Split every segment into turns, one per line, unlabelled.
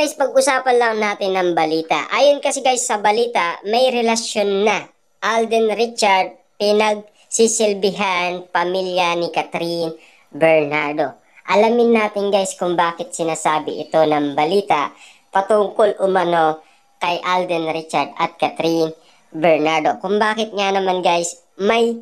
guys, pag-usapan lang natin ng balita. Ayon kasi guys sa balita, may relasyon na Alden Richard pinagsisilbihan pamilya ni Catherine Bernardo. Alamin natin guys kung bakit sinasabi ito ng balita patungkol umano kay Alden Richard at Catherine Bernardo. Kung bakit nga naman guys may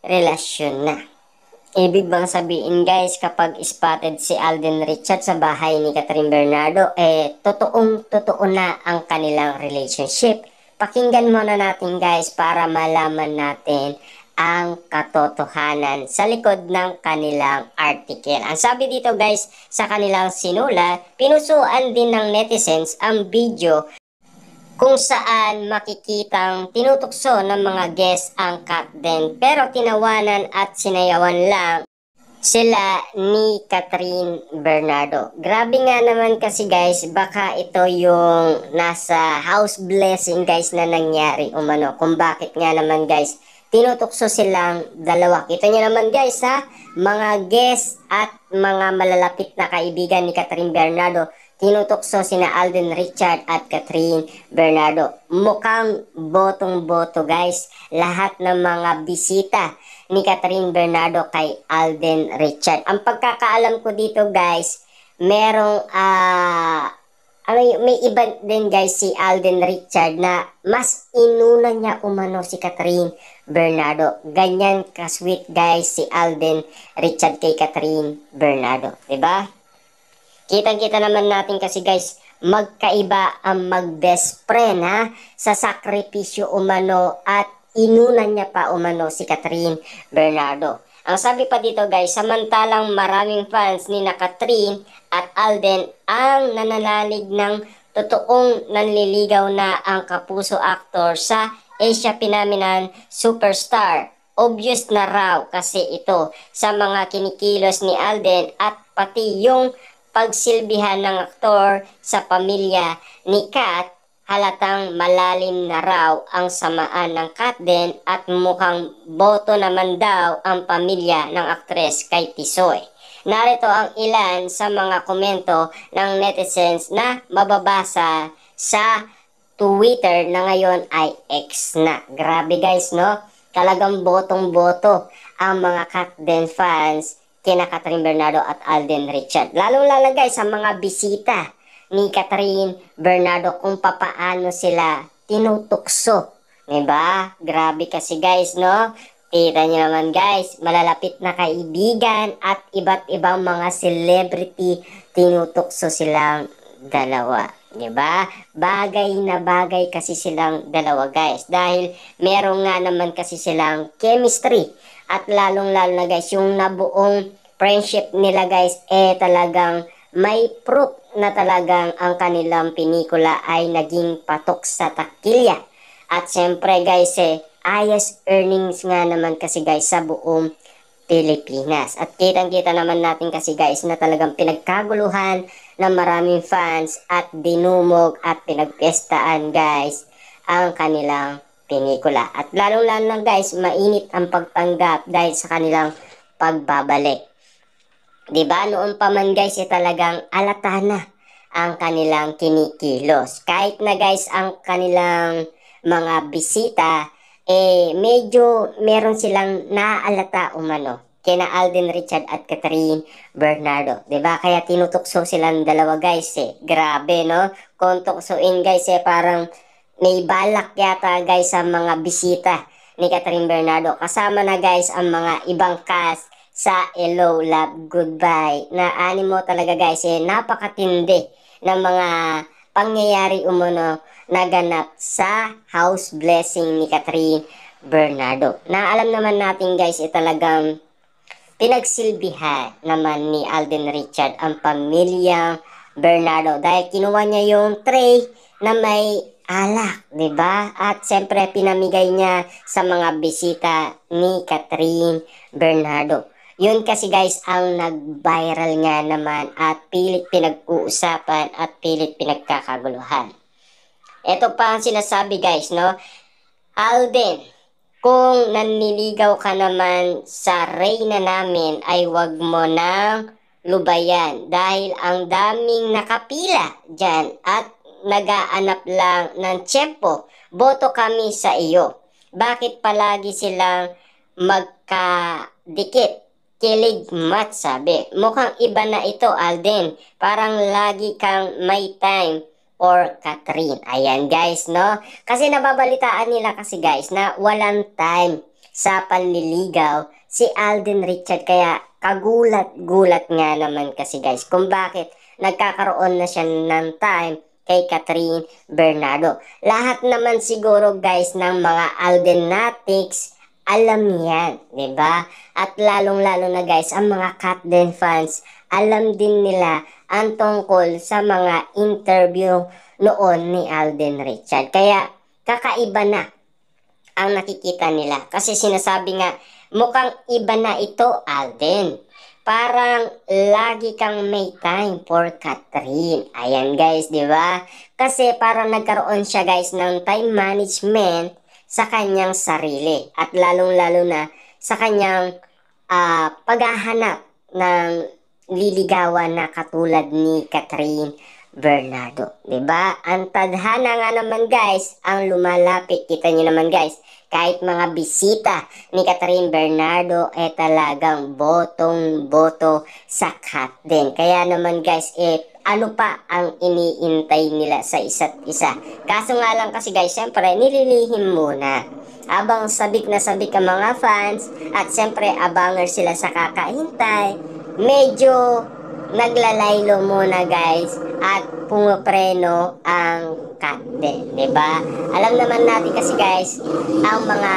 relasyon na. Ibig bang sabihin guys, kapag spotted si Alden Richard sa bahay ni Catherine Bernardo, totoong-totoo na ang kanilang relationship. Pakinggan muna natin guys para malaman natin ang katotohanan sa likod ng kanilang article. Ang sabi dito guys, sa kanilang sinulat, pinusuan din ng netizens ang video kung saan makikitang tinutukso ng mga guests ang Katden, pero tinawanan at sinayawan lang sila ni Catherine Bernardo. Grabe nga naman kasi guys, baka ito yung nasa house blessing guys na nangyari umano. Kung bakit nga naman guys, tinutukso silang dalawa. Kita nyo naman guys ha, mga guests at mga malalapit na kaibigan ni Catherine Bernardo, tinutokso sina Alden Richard at Catherine Bernardo. Mukhang botong-boto guys lahat ng mga bisita ni Catherine Bernardo kay Alden Richard. Ang pagkakaalam ko dito guys, merong may iba din guys si Alden Richard na mas inuna niya umano si Catherine Bernardo. Ganyan ka-sweet guys si Alden Richard kay Catherine Bernardo. Diba? Kitang-kita naman natin kasi guys, magkaiba ang mag-best friend ha, sa sakripisyo umano at inunan niya pa umano si Catherine Bernardo. Ang sabi pa dito guys, samantalang maraming fans ni na Catherine at Alden ang nananalig ng totoong nanliligaw na ang kapuso actor sa Asia Phenomenon Superstar. Obvious na raw kasi ito sa mga kinikilos ni Alden at pati yung pagsilbihan ng aktor sa pamilya ni Kat, halatang malalim na raw ang samaan ng Katden at mukhang boto naman daw ang pamilya ng aktres kay Tisoy. Narito ang ilan sa mga komento ng netizens na mababasa sa Twitter na ngayon ay X na. Grabe guys no, talagang botong-boto ang mga Katden fans kina Catherine Bernardo at Alden Richard. Lalo-lalo guys sa mga bisita ni Catherine Bernardo kung papaano sila tinutukso. Diba? Grabe kasi guys, no? Kita nyo naman guys, malalapit na kaibigan at iba't ibang mga celebrity tinutukso silang dalawa. Diba? Bagay na bagay kasi silang dalawa guys. Dahil meron nga naman kasi silang chemistry. At lalong-lalo na guys, yung nabuong friendship nila guys, talagang may proof na talagang ang kanilang pelikula ay naging patok sa takilya. At syempre guys, ayos earnings nga naman kasi guys sa buong Pilipinas. At kitang-kita naman natin kasi guys na talagang pinagkaguluhan ng maraming fans at dinumog at pinagpestaan guys ang kanilang pelikula. At lalong-lalo na guys, mainit ang pagtanggap dahil sa kanilang pagbabalik. Diba? Noon pa man guys, talagang alata na ang kanilang kinikilos. Kahit na guys, ang kanilang mga bisita, medyo meron silang naaalata umano kina Alden Richard at Catherine Bernardo. Diba? Kaya tinutukso silang dalawa guys Grabe no? Kung tuksoin guys parang may balak yata guys sa mga bisita ni Catherine Bernardo. Kasama na guys ang mga ibang cast sa Hello, Love, Goodbye. Na animo talaga guys napakatindi ng mga pangyayari umano naganap sa house blessing ni Catherine Bernardo. Na alam naman natin guys talagang pinagsilbihan naman ni Alden Richard ang pamilyang Bernardo dahil kinuha niya yung tray na may alak, di ba? At siyempre pinamigay niya sa mga bisita ni Catherine Bernardo. Yun kasi guys ang nag-viral nga naman at pilit pinag-uusapan at pilit pinagkakaguluhan. Ito pa ang sinasabi guys, no? Alden, kung nanliligaw ka naman sa reyna namin ay wag mo nang lubayan dahil ang daming nakapila dyan at nagaanap lang ng tiyempo. Boto kami sa iyo. Bakit palagi silang magkadikit? Kilig mat sabi. Mukhang iba na ito, Alden. Parang lagi kang may time or Catherine. Ayan guys, no? Kasi nababalitaan nila kasi guys na walang time sa panliligaw si Alden Richard. Kaya kagulat-gulat nga naman kasi guys kung bakit nagkakaroon na siya ng time kay Catherine Bernardo. Lahat naman siguro guys ng mga Aldenatics alam yan, di ba? At lalong-lalo na guys, ang mga Katden fans, alam din nila ang tungkol sa mga interview noon ni Alden Richard. Kaya kakaiba na ang nakikita nila. Kasi sinasabi nga, mukhang iba na ito, Alden. Parang lagi kang may time for Catherine. Ayan guys, di ba? Kasi parang nagkaroon siya guys ng time management sa kanyang sarili. At lalong-lalo na sa kanyang paghahanap ng liligawan na katulad ni Catherine Bernardo. Diba? Ang tadhana nga naman guys, ang lumalapit. Kita nyo naman guys, kahit mga bisita ni Catherine Bernardo talagang botong-boto sa Katden. Kaya naman guys, ano pa ang iniintay nila sa isa't isa. Kaso nga lang kasi guys, syempre nililihim muna. Abang sabik na sabik ang mga fans at syempre abanger sila sa kakahintay. Medyo naglalaylo muna guys at pumapreno ang Katden, diba? Alam naman natin kasi guys ang mga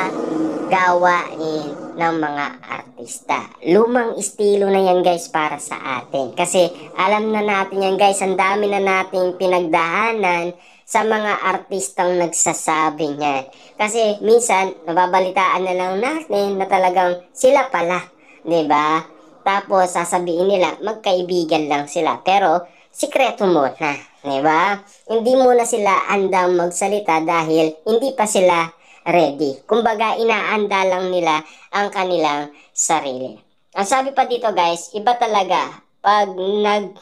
gawain ng mga artista. Lumang estilo na yan guys para sa atin. Kasi alam na natin yan guys, ang dami na nating pinagdahanan sa mga artistang nagsasabi niyan. Kasi minsan nababalitaan na lang natin na talagang sila pala, 'di ba? Tapos sasabihin nila magkaibigan lang sila pero sikreto muna, 'di ba? Hindi muna sila andang magsalita dahil hindi pa sila ready. Kumbaga inaanda lang nila ang kanilang sarili. Ang sabi pa dito guys, iba talaga pag naglaylo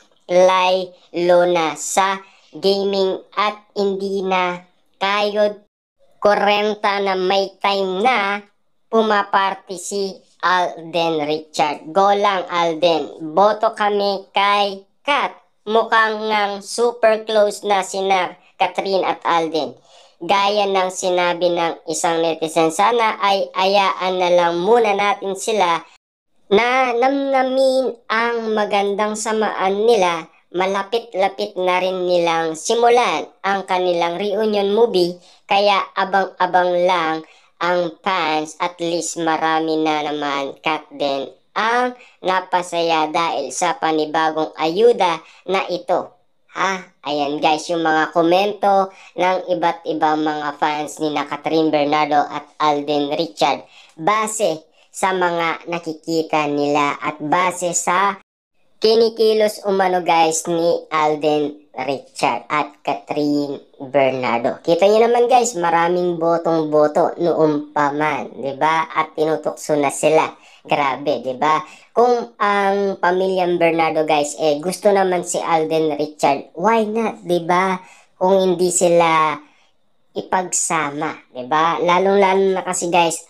na sa gaming at hindi na kayod 40 na may time na pumaparty si Alden Richard. Go lang Alden. Boto kami kay Kat. Mukhang ngang super close na sina Catherine at Alden. Gaya ng sinabi ng isang netizen, sana ay ayaan na lang muna natin sila na namnamin ang magandang samaan nila. Malapit-lapit na rin nilang simulan ang kanilang reunion movie, kaya abang-abang lang ang fans. At least marami na naman Katden ang napasaya dahil sa panibagong ayuda na ito. Ayan guys yung mga komento ng iba't ibang mga fans ni Catherine Bernardo at Alden Richard base sa mga nakikita nila at base sa kinikilos umano guys ni Alden Richard at Catherine Bernardo. Kita niyo naman guys, maraming botong-boto noong pa man, 'di ba? At tinutokso na sila. Grabe, 'di ba? Kung ang pamilyang Bernardo guys gusto naman si Alden Richard, why not, 'di ba? Kung hindi sila ipagsama, 'di ba? Lalong-lalo na kasi guys,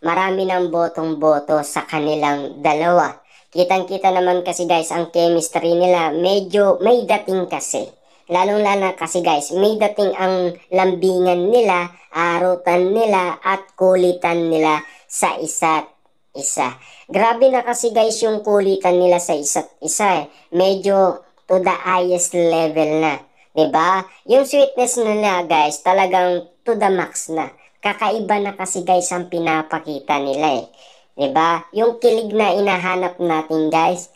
marami ng botong-boto sa kanilang dalawa. Kitang-kita naman kasi guys, ang chemistry nila medyo may dating kasi. Lalong-lalo kasi guys, may dating ang lambingan nila, arutan nila, at kulitan nila sa isa't isa. Grabe na kasi guys yung kulitan nila sa isa't isa Medyo to the highest level na. 'Di ba? Yung sweetness nila guys, talagang to the max na. Kakaiba na kasi guys ang pinapakita nila 'Diba? Yung kilig na inahanap natin guys,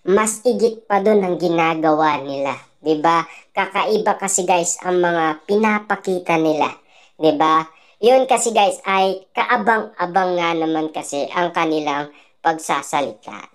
mas igit pa doon ang ginagawa nila. 'Diba? Kakaiba kasi guys ang mga pinapakita nila. 'Diba? Yun kasi guys ay kaabang-abang nga naman kasi ang kanilang pagsasalita.